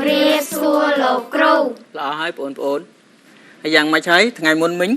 รียบสัวโลกครูละให้ปนให้ยังมาใช้ไงมุนมิ้ง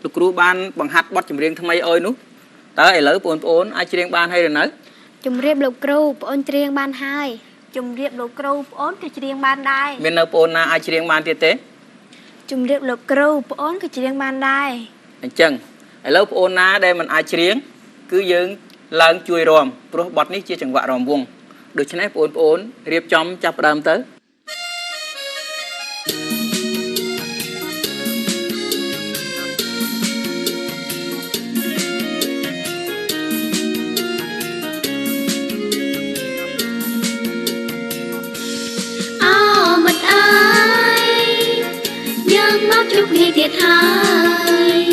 ลูกครูบ้านบังหัดบอดจุ่มเรียงทำไมเอ้ยนุ๊ตาไอ้เหลือปนไอ้เรียงบ้านให้เลยนะจุ่มเรียบโลกครูปนเรียงบ้านให้จุ่มเรียบโลกครูปนก็เรียงบ้านได้เมียนเอาปนนะไอ้เรียงบ้านเตี้ยจุ่มเรียบโลกครูปนก็เรียงบ้านได้จังไอ้เหลือปนนะได้มันไอ้เรียงคือยังล้างจุยรวมเพราะบอดนี้เชี่ยจังหวะรวมวงโดยฉะนั้นปนเรียบจอมจับดำเต๋อchúc khi thiệt hai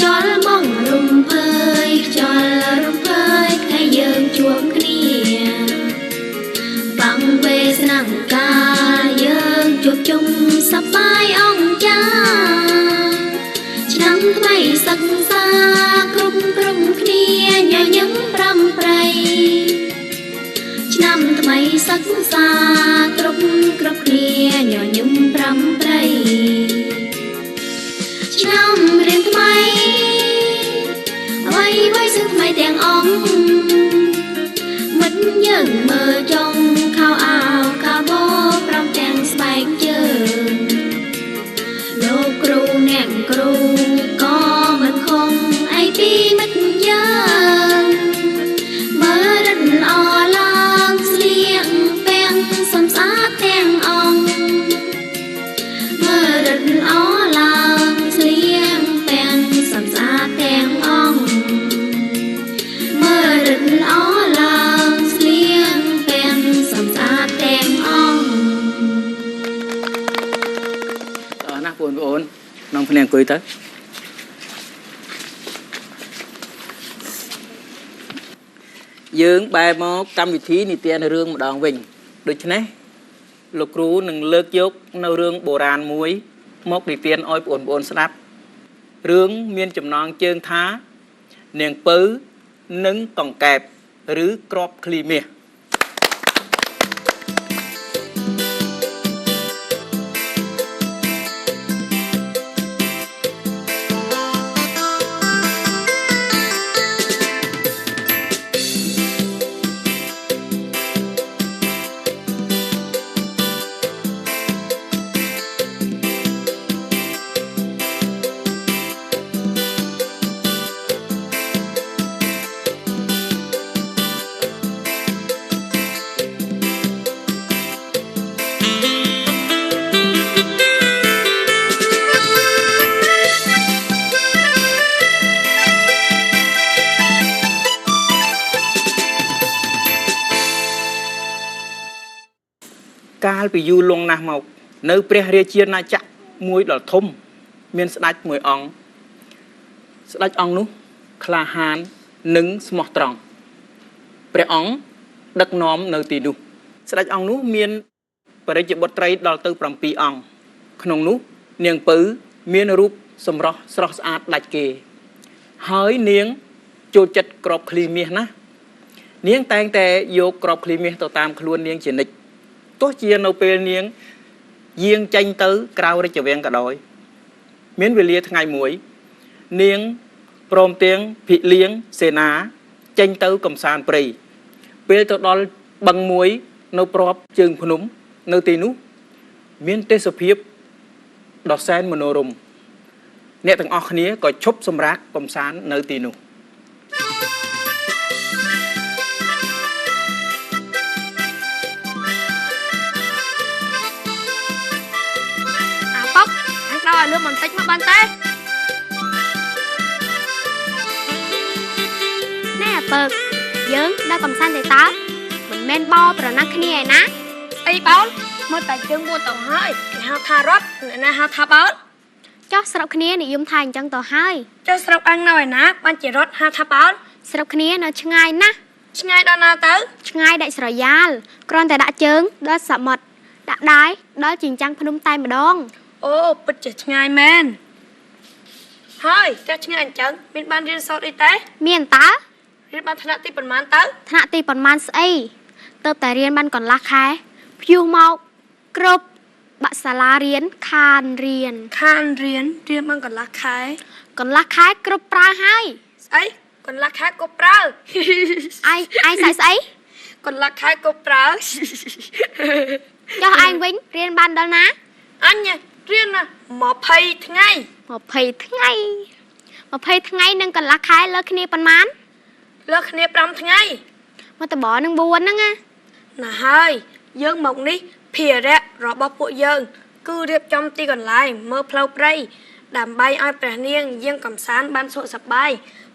cho mong rung phơi cho rung phơi khai dương chuông kia bằng về nắng ca dương chuột chung sắp bay ông cha nắng mây sắc xa krum krum kia nhỏ những ram pray nắng mây sắc xa krum krum kia nhỏ những ram pray năm riêng thay vay vay sức mây đèn ống mất những mơ trong khao ảo khao bó trong đèn spike chờ lô cru nẹn cru có mình không ai đi mất nhớ mơ đất o lang liêng pen xăm sát đèn ống mơ đất o langน้องเพลงคุยเถอะยืงใบมอกำวิธีนิเตียในเรื่องดองวิ่งโดยเฉพาะลูกรู้หนึ่งเลิกยกในเรื่องโบราณมวยมอกนิเตียนอ้อยปนสลับเรื่องเมียนจำนองเจิงท้าเนียงปื้อนึ่งต่องแกบหรือกรอบคลีเมียการไปยูลงนาหมกเนื้อเปรี้ยเรียเชียนาจักมวยดอกทมเมียนสไลด์มวยอ่องสไลด์อ่องนู้คลาฮานหนึ่งสมอตรองเปรี้ยอ่องดักน้อมเนื้อตีดูสไลด์อ่องนู้เมียนปริจิบทไตรดอลเตอร์ปรำปีอ่องขนมนู้เนียงปื้อเมียนรูปสมรสสระสะอาดหลายเกยเฮ้ยเนียงโจจัดกรอบคลีเมียนะเนียงแต่งแต่โยกกรอบคลีเมียต่อตามขลุ่นเนียงเจนิกตัวเชียนเอาเปลเนียงเยียงใจเต๋อกราวได้จะเวียงกระดอยเมียนเวลีทั้งไงมวยเนียงพร้อมเตียงผิเลี้ยงเสนาใจเต๋อกำสานปรีเปลตัวดอลบังมวยนปรอบจึงพนุมนตีนุเมียนเตสเพียบดอกแซนมโนรมเนี่ยตั้งออกนี้ก็ชบสมรักกำสานนตีนุrồi luôn mình tích mà ban tết nè bực dưỡng đã cầm xanh thì táo mình men bo rồi nó kia này ná y báo mới tại chương mua tàu hơi hao tha rót nè hao tha báo cho sọc kia này dùng thành chân tàu hơi cho sọc ăn nồi ná ban chỉ rót hao tha báo sọc kia nó chừng ngày ná chừng ngày đó nào tới chừng ngày đại sợi gial con tại đã chương đó sợ mật đã đái đó chỉnh trăng phun tay mà đong ô bật chật ngay men hơi cho chừng anh chấn bên ban riêng sốt y tế miền tá riêng ban thằng ti phần man tới thằng ti phần man say tập tại riêng ban còn lạc khai phiêu mau គ្រប់បាក់សាលារៀនខានរៀន ខានរៀនរៀនបានកន្លះខែ កន្លះខែគ្រប់ប្រើហើយ ស្អីកន្លះខែក៏ប្រើ ឯងស្អី កន្លះខែក៏ប្រើ ចុះឯងវិញរៀនបានដល់ណា អញរៀនណា20ថ្ងៃ 20ថ្ងៃ20ថ្ងៃនិងកន្លះខែលើគ្នាប៉ុន្មាន លើគ្នា5ថ្ងៃ មកតបនឹង4ហ្នឹងណា ណាហើយយើងមកនេះភារៈរបស់ពួកយើងគឺរៀបចំទីកន្លែងមើលផ្លូវព្រៃដើម្បីឲ្យព្រះនាងយាងកំសាន្តបានសុខសប្បាយ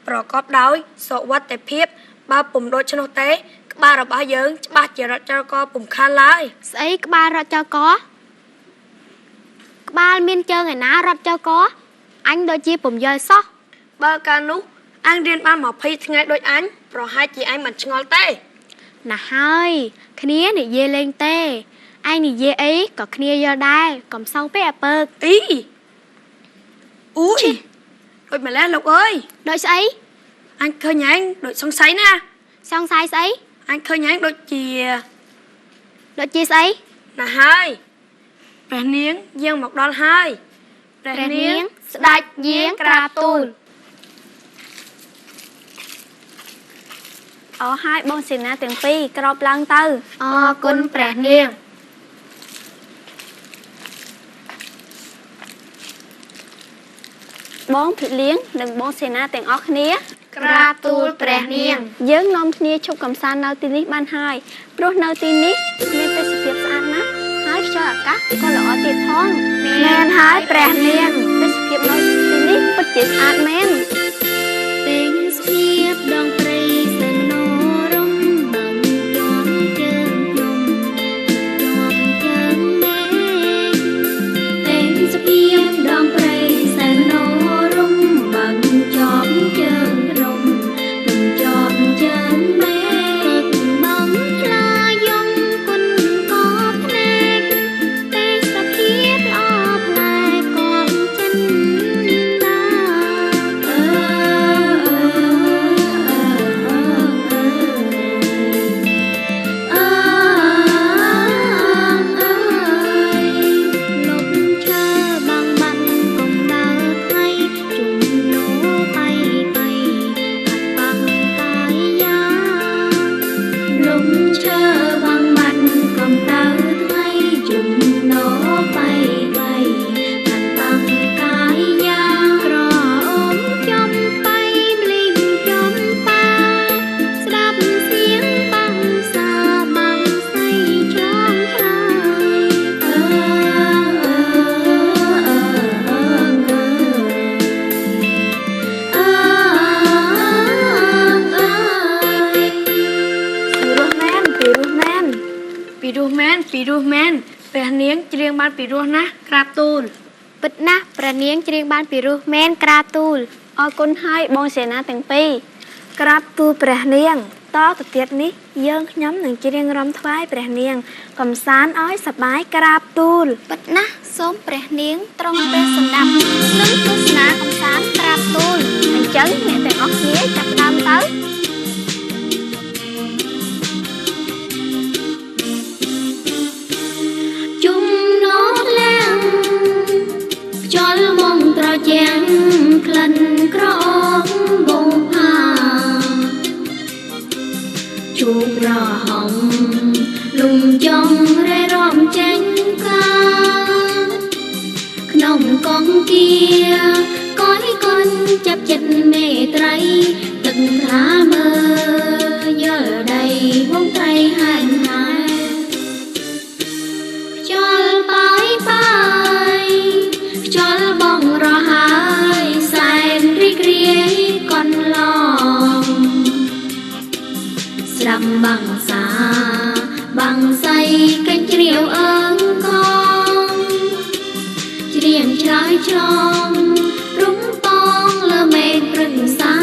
ប្រកបដោយសុវត្ថិភាពបើពុំដូច្នោះទេក្បាលរបស់យើងច្បាស់ជារត់ចោលក៏ពុំខានឡើយ ស្អីក្បាលរត់ចោលកក្បាលមានជើងឯណារត់ចោលកអញដូចជាពុំយល់សោះ បើកាលនោះអញរៀនបាន20ថ្ងៃដូចអញប្រហែលជាអញមិនឆ្ងល់ទេ ណាហើយគ្នានិយាយលេងទេឯងនិយាយអីក៏គ្នាយល់ដែរកុំសងពេកអាពើក អ៊ីអូយដូចម្ល៉េះលោកអើយ ដូចស្អី អញឃើញឯងដូចសង្ស័យណា សង្ស័យស្អី អញឃើញឯងដូចជា ស្អី ណាហើយព្រះនាងយាងមកដល់ហើយព្រះនាងស្ដេចយាងក្រាបទូល អរហើយបងសេនាទាំងពីរក្រោបឡើងទៅ អរគុណព្រះនាង បងភិលៀងនិងបងសេនាទាំងអស់គ្នា ក្រាបទូលព្រះនាង យើងនាំគ្នាឈប់កំសាន្តនៅទីនេះបានហើយព្រោះនៅទីនេះមានទេសភាពស្អាតណាស់ហើយខ្យល់អាកាសក៏ល្អទៀតផងមែនហើយព្រះនាងទេសភាពនៅទីនេះពិតជាស្អាតមែន ទេសភាពដងព្រៃសនរមបងជាប់ជើងភ្នំជាប់ជើងមេទេសភាពដងព្រៃសនរមបងជាប់ជើងភ្នំជាប់ជើងមេទឹកបងខ្លាយំគុណក៏ភ្នែកទេសភាពល្អប្លែកក៏ចិនដា ពីរោះមែនព្រះនាងច្រៀងបានពីរោះណាស់ក្រាបទូល ពិតណាស់ព្រះនាងច្រៀងបានពីរោះមែនក្រាបទូល អរគុណហើយបងសេនាទាំងពីរក្រាបទូលព្រះនាងតទៅទៀតនេះយើងខ្ញុំនឹងច្រៀងរំថ្វាយព្រះនាងកំសាន្តឲ្យសប្បាយក្រាបទូល ពិតណាស់សូមព្រះនាងទ្រង់ព្រះសម្ដាប់និងទស្សនាកំសាន្តក្រាបទូល អញ្ចឹងអ្នកទាំងអស់គ្នាចាប់ផ្ដើមទៅ ជុំណោឡើងខ្យល់មកត្រជាក់ក្លិនក្រអូបបងផាជួបរហំលំចង់រែរំចេញកាក្នុងកងគាកយកូនចាប់ចិត្តមេត្រីទឹកថាមើយល់ដីវងត្រីហាញហាយ ខ្យល់បាយខ្យល់បងរហើយសែនរីករាយកន់ឡងស្ដាប់បាំងសាបាំងសៃកិច្ចជ្រាវអើងកងច្រៀងឆ្លើយឆ្លងរុំតងលើមេឃព្រឹកសា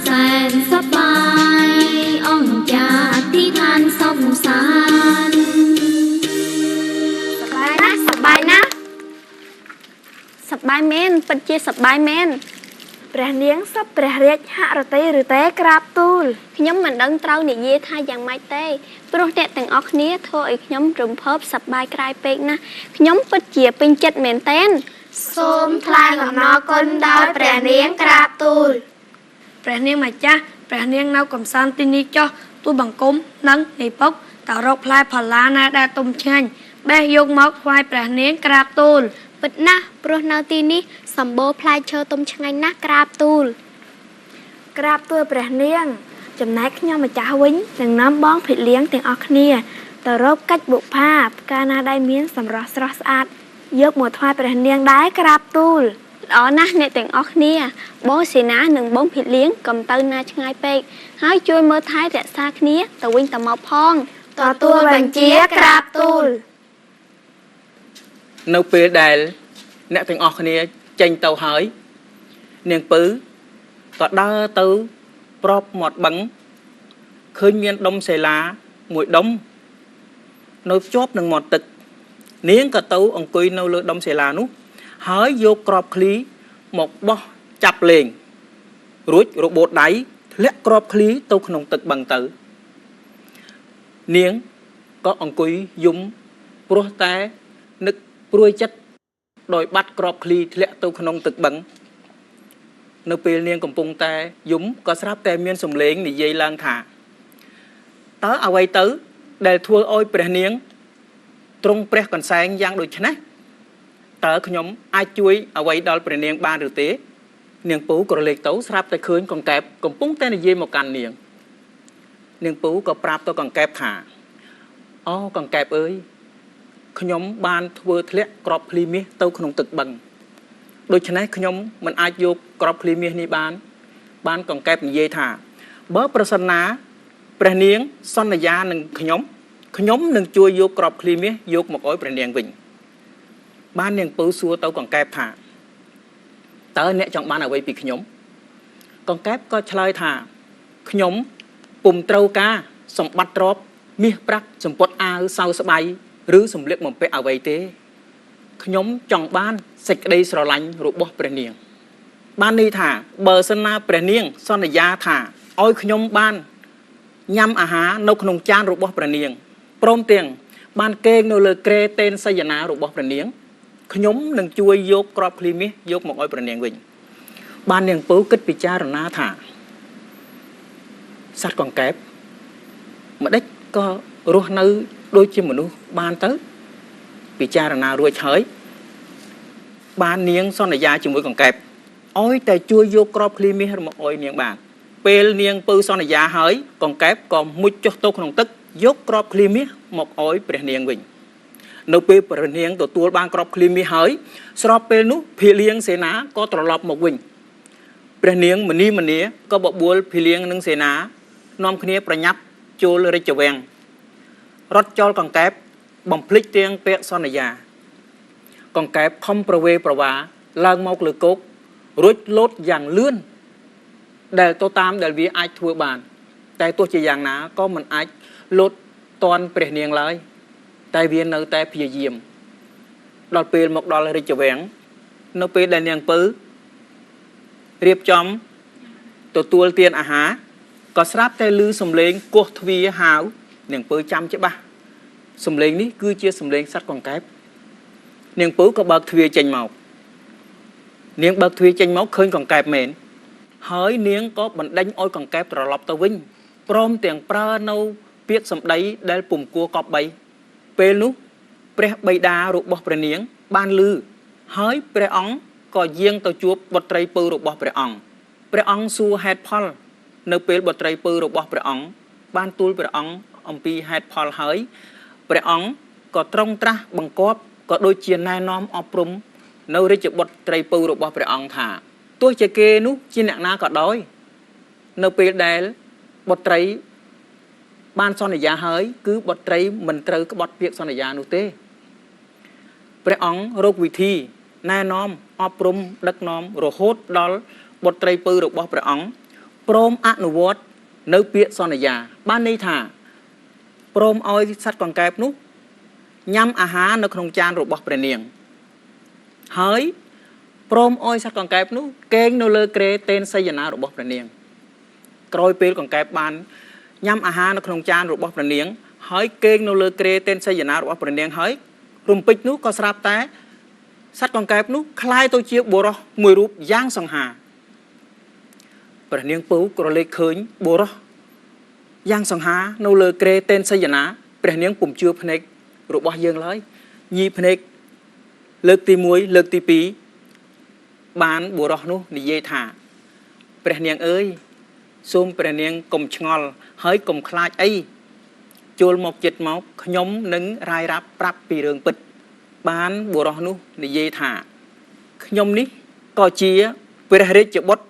សែនសប្បាយអង្គចាទីឋានសំសាន សប្បាយណាស់សប្បាយមែនពិតជាសប្បាយមែន ព្រះនាងសពព្រះរាជហឫទ័យឬទេក្រាបទូលខ្ញុំមិនដឹងត្រូវនិយាយថាយ៉ាងម៉េចទេព្រោះអ្នកទាំងអស់គ្នាធ្វើឲ្យខ្ញុំរំភើបសប្បាយក្រៃពេកណាស់ខ្ញុំពិតជាពេញចិត្តមែនទែនសូមថ្លែងអំណរគុណដល់ព្រះនាងក្រាបទូលព្រះនាងម្ចាស់ព្រះនាងនៅកំសាន្តទីនេះចោះទូលបង្គំនិងនាយពុកតរកផ្លែផល្លាណាដែលទុំឆ្ងាញ់បេះយកមកថ្វាយព្រះនាងក្រាបទូលពិតណាស់ព្រោះនៅទីនេះសម្បូរផ្លែឈើទុំឆ្ងាញ់ណាស់ក្រាបទូលព្រះនាងចំណែកខ្ញុំម្ចាស់វិញនឹងនាំបងភិលៀងទាំងអស់គ្នាទៅរកកាច់បុផាផ្កាណាដែលមានសម្រស់ស្រស់ស្អាតយកមកថ្វាយព្រះនាងដែរក្រាបទូលល្អណាស់អ្នកទាំងអស់គ្នាបងសេនានិងបងភិលៀងកុំទៅណាឆ្ងាយពេកហើយជួយមើលថែរក្សាគ្នាទៅវិញទៅមកផងទទួលបញ្ជាក្រាបទូលនៅពេលដែលអ្នកទាំងអស់គ្នាចេញទៅហើយនាងពៅក៏ដើរទៅប្របមាត់បឹងឃើញមានដុំសេឡាមួយដុំនៅជាប់នឹងមាត់ទឹកនាងក៏ទៅអង្គុយនៅលើដុំសេឡានោះហើយយកក្របឃ្លីមកបោះចាប់លេងរួចរបូតដៃធ្លាក់ក្របឃ្លីទៅក្នុងទឹកបឹងទៅនាងក៏អង្គុយយំព្រោះតែនឹកព្រួយចិត្តដោយបាត់ក្របឃ្លីធ្លាក់ទៅក្នុងទឹកបឹងនៅពេលនាងកំពុងតែយំក៏ស្រាប់តែមានសំឡេងនិយាយឡើងថាតើអ្វីទៅដែលធ្វើឲ្យព្រះនាងទ្រង់ព្រះកន្សែងយ៉ាងដូចនេះតើខ្ញុំអាចជួយអ្វីដល់ព្រះនាងបានឬទេនាងពូក៏លេចទៅស្រាប់តែឃើញកង្កែបកំពុងតែនិយាយមកកាន់នាងពូក៏ប្រាប់ទៅកង្កែបថាអូកង្កែបអើយខ្ញុំបានធ្វើធ្លាក់ក្របឃ្លីមាសទៅក្នុងទឹកបឹងដូច្នេះខ្ញុំមិនអាចយកក្របឃ្លីមាសនេះបានកង្កែបនិយាយថាបើប្រសិនណាព្រះនាងសន្យានឹងខ្ញុំនឹងជួយយកក្របឃ្លីមាសយកមកឲ្យព្រះនាងវិញបាននាងពៅសួរទៅកង្កែបថាតើអ្នកចង់បានអ្វីពីខ្ញុំកង្កែបក៏ឆ្លើយថាខ្ញុំពុំត្រូវការសម្បត្តិទ្រព្យមាសប្រាក់សម្ពត់អាវសៅស្បៃឬសម្លៀកបំពាក់អ្វីទេខ្ញុំចង់បានសេចក្តីស្រឡាញ់របស់ព្រះនាងបានន័យថាបើសិនណាព្រះនាងសន្យាថាឲ្យខ្ញុំបានញ៉ាំអាហារនៅក្នុងចានរបស់ព្រះនាងព្រមទាំងបានគេងនៅលើគ្រែតេនសយនារបស់ព្រះនាងខ្ញុំនឹងជួយយកក្របឃ្លីមាសយកមកឲ្យព្រះនាងវិញបាននាងពៅគិតពិចារណាថាសត្វកង្កែបម្ដេចក៏រស់នៅដូចជាមនុស្សបានទៅពិចារណារួចហើយបាននាងសន្យាជាមួយកង្កែបឲ្យតែជួយយកក្របឃ្លីមាសមកឲ្យនាងបានពេលនាងពៅសន្យាហើយកង្កែបក៏មុជចុះទៅក្នុងទឹកយកក្របឃ្លីមាសមកឲ្យព្រះនាងវិញនៅពេលព្រះនាងទទួលបានក្របឃ្លីមាសហើយស្របពេលនោះភីលៀងសេនាក៏ត្រឡប់មកវិញព្រះនាងមនីក៏បបួលភីលៀងនិងសេនានាំគ្នាប្រញាប់ចូលរាជវាំងរត់ចោលកង្កែបបំភ្លេចទាំងពាក្យសន្យាកង្កែបខំប្រវេប្រវាឡើងមកលើគោករួចលោតយ៉ាងលឿនដែលទៅតាមដែលវាអាចធ្វើបានតែទោះជាយ៉ាងណាក៏មិនអាចលោតតាន់ព្រះនាងឡើយតែវានៅតែព្យាយាមដល់ពេលមកដល់រាជវាំងនៅពេលដែលនាងពៅរៀបចំទទួលទានអាហារក៏ស្រាប់តែឮសំឡេងគោះទ្វារហៅនាងពៅចាំច្បាស់សំឡេងនេះគឺជាសំឡេងសត្វកង្កែបនាងពៅក៏បើកទ្វារចេញមកនាងបើកទ្វារចេញមកឃើញកង្កែបមែនហើយនាងក៏បណ្ដេញឲ្យកង្កែបត្រឡប់ទៅវិញព្រមទាំងប្រើនៅពាក្យសម្ដីដែលពុំគួរគប្បីពេលនោះព្រះបិតារបស់ព្រះនាងបានឮហើយព្រះអង្គក៏យាងទៅជួបបុត្រីពៅរបស់ព្រះអង្គសួរហេតុផលនៅពេលបុត្រីពៅរបស់ព្រះអង្គបានទូលព្រះអង្គអំពីហេតុផលហើយព្រះអង្គក៏ទ្រង់ត្រាស់បង្គាប់ក៏ដូចជាណែនាំអប់រំនៅរាជបុត្រីពៅរបស់ព្រះអង្គថាទោះជាគេនោះជាអ្នកណាក៏ដោយនៅពេលដែលបុត្រីបានសន្យាហើយគឺបុត្រីមិនត្រូវក្បត់ពាក្យសន្យានោះទេព្រះអង្គរកវិធីណែនាំអប់រំដឹកនាំរហូតដល់បុត្រីពៅរបស់ព្រះអង្គព្រមអនុវត្តនៅពាក្យសន្យាបានន័យថាព្រមឲ្យសត្វកង្កែបនោះញ៉ាំអាហារនៅក្នុងចានរបស់ព្រះនាងហើយ ព្រមអោយសត្វកង្កែបនោះកេងនៅលើក្រែtênសយនារបស់ព្រះនាងក្រោយពេលកង្កែបបានញ៉ាំអាហារនៅក្នុងចានរបស់ព្រះនាងហើយកេងនៅលើក្រែtênសយនារបស់ព្រះនាងហើយរំពេចនោះក៏ស្រាប់តែសត្វកង្កែបនោះคล้ายទៅជាបុរសមួយរូបយ៉ាងសង្ហាព្រះនាងពៅក៏លេចឃើញបុរសយ៉ាងសង្ហានៅលើក្រែtênសយនាព្រះនាងពុំជឿភ្នែករបស់យើងឡើយញីភ្នែកលើកទី1លើកទី2បានបុរសនោះនិយាយថាព្រះនាងអើយសូមព្រះនាងកុំឆ្ងល់ហើយកុំខ្លាចអីចូលមកចិត្តមកខ្ញុំនឹងរាយរាប់ប្រាប់ពីរឿងពិតបានបុរសនោះនិយាយថាខ្ញុំនេះក៏ជាព្រះរាជបុត្រ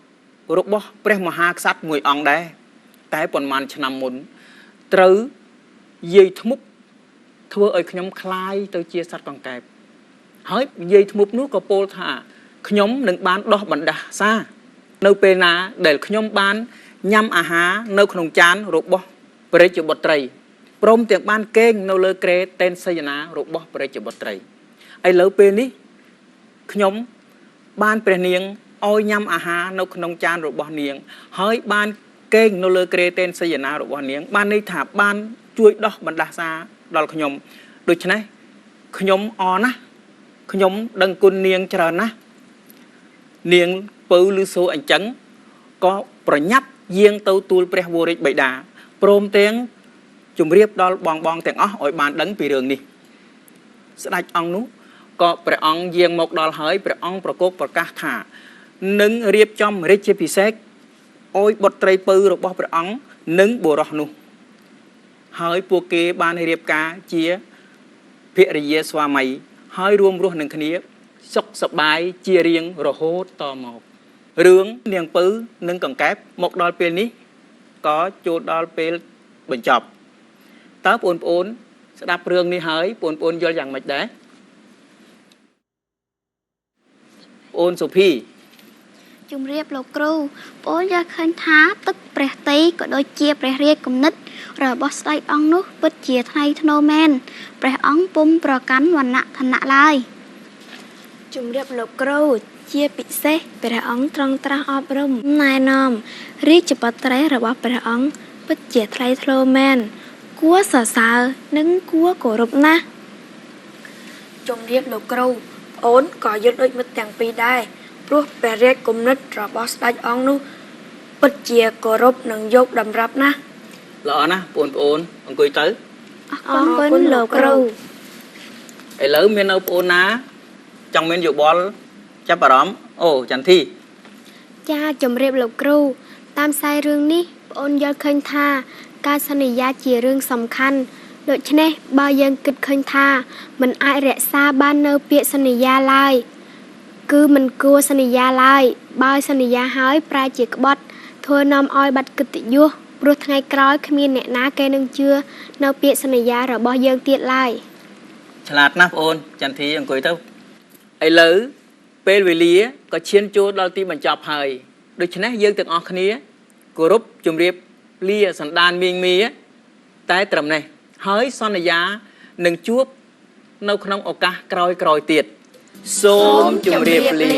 របស់ព្រះមហាក្សត្រមួយអង្គដែរតែប៉ុន្មានឆ្នាំមុនត្រូវយាយធ្មប់ធ្វើឲ្យខ្ញុំคล้ายទៅជាសត្វកង្កែបហើយយាយធ្មប់នោះក៏ពោលថាខ្ញុំនឹងបានដោះបណ្ដាសានៅពេលណាដែលខ្ញុំបានញ៉ាំអាហារនៅក្នុងចានរបស់ព្រះរាជបុត្រីព្រមទាំងបានកេងនៅលើក្រែtênសយនារបស់ព្រះរាជបុត្រីឥឡូវពេលនេះខ្ញុំបានព្រះនាងឲ្យញ៉ាំអាហារនៅក្នុងចានរបស់នាងហើយបានកេងនៅលើក្រែtênសយនារបស់នាងបានន័យថាបានជួយដោះបណ្ដាសាដល់ខ្ញុំដូច្នេះខ្ញុំអរណាស់ខ្ញុំដឹងគុណនាងច្រើនណាស់នាងពៅឬសូអញ្ចឹងក៏ប្រញាប់យាងទៅទូលព្រះវររាជបិតាព្រមទាំងជម្រាបដល់បងទាំងអស់ឲ្យបានដឹងពីរឿងនេះស្ដេចអង្គនោះក៏ព្រះអង្គយាងមកដល់ហើយព្រះអង្គប្រកោកប្រកាសថានឹងរៀបចំរាជពិសេសអោយបុត្រីពៅរបស់ព្រះអង្គនិងបុរសនោះហើយពួកគេបានរៀបការជាភរិយាស្វាមីហើយរួមរស់នឹងគ្នាសុខសប្បាយជារៀងរហូតតមករឿងនាងពៅនិងកង្កែបមកដល់ពេលនេះក៏ចូលដល់ពេលបញ្ចប់តើបងប្អូនស្ដាប់រឿងនេះហើយបងប្អូនយល់យ៉ាងម៉េចដែរអូនសុភីជំរាបលោកគ្រូបងយល់ឃើញថាទឹកព្រះតីក៏ដូចជាព្រះរាជគំនិតរបស់ស្ដេចអង្គនោះពិតជាថ្លៃថ្នូរមែនព្រះអង្គពុំប្រកាន់វណ្ណៈឋានៈឡើយជំរាបលោកគ្រូជាពិសេសព្រះអង្គត្រង់ត្រាស់អប់រំណែនាំរាជបុត្រីរបស់ព្រះអង្គពិតជាថ្លៃថ្នូរមែនគួរសរសើរនិងគួរគោរពណាស់ជំរាបលោកគ្រូអូនក៏យល់ដូចមិត្តទាំងពីរដែរព្រោះព្រះរាជគំនិតរបស់ស្ដេចអង្គនោះពិតជាគោរពនិងយកតម្រាប់ណាស់ល្អណាស់បងប្អូនអង្គុយទៅអរគុណលោកគ្រូឥឡូវមាននៅបងប្អូនណាចង់មានយោបល់ចាប់អារម្មណ៍អូចន្ទធីចាជំរាបលោកគ្រូតាមខ្សែរឿងនេះបងអូនយល់ឃើញថាការសន្យាជារឿងសំខាន់ដូច្នេះបើយើងគិតឃើញថាមិនអាចរក្សាបាននៅពាក្យសន្យាឡើយគឺមិនគួរសន្យាឡើយបើសន្យាហើយប្រែជាក្បត់ធ្វើនាំឲ្យបាត់កិត្តិយសព្រោះថ្ងៃក្រោយគ្មានអ្នកណាគេនឹងជឿនៅពាក្យសន្យារបស់យើងទៀតឡើយឆ្លាតណាស់បងអូនចន្ទធីអង្គុយទៅឥឡូវពេលវេលាក៏ឈានចូលដល់ទីបញ្ចប់ហើយដូច្នេះយើងទាំងអស់គ្នាគោរពជម្រាបលាសន្តានមីងមីតែត្រឹមនេះហើយសន្យានឹងជួបនៅក្នុងឱកាសក្រោយៗទៀតសូមជម្រាបលា